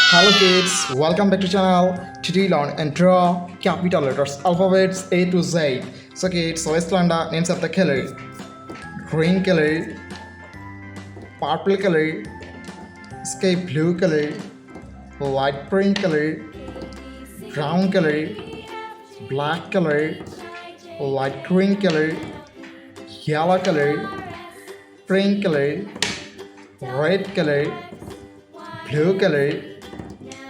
Hello kids, welcome back to channel. Today learn and draw capital letters alphabets A to Z. So kids, let's learn the names of the color. Green color, purple color, sky blue color, light pink color, brown color, black color, light green color, yellow color, pink color, red color, blue color,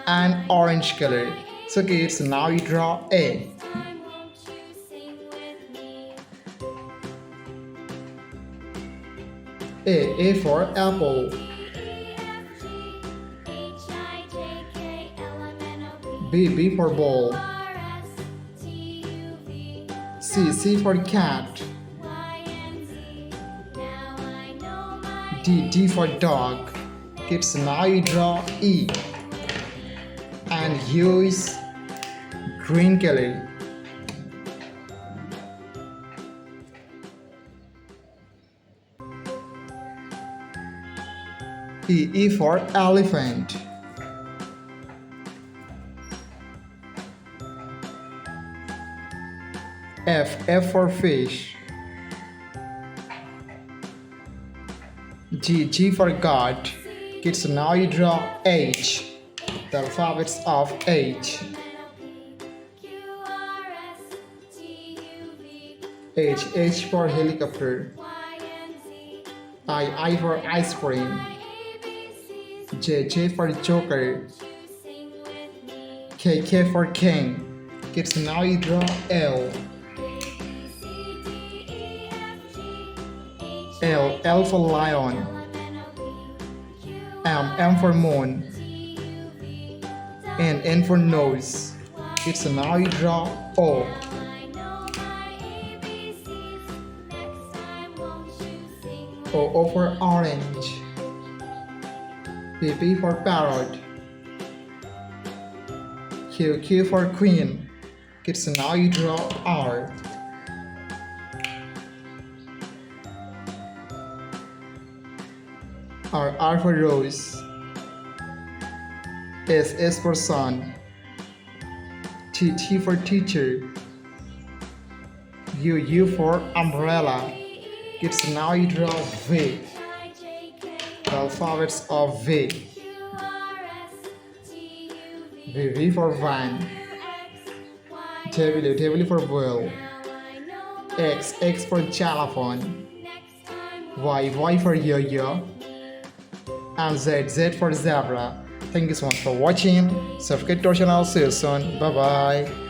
and orange color. So kids, now you draw A. A for apple. B for ball. C for cat. D for dog. Kids, now you draw E. And U is green color. E for elephant. F for fish. G for God. Kids, now you draw H. The alphabets of H. H for helicopter. I for ice cream. J for joker. K for king. Kids, now you draw L. L for lion. M for moon. And N for nose. It's now you draw O. O for orange. P for parrot. Q for queen. It's now you draw R. R for rose. S for sun. T for teacher. U for umbrella. Kids, now you draw V. The alphabets of V. V for van. W for wheel. X for xylophone. Y for yo-yo. And Z for zebra. Thank you so much for watching. Subscribe to our channel. See you soon. Bye bye.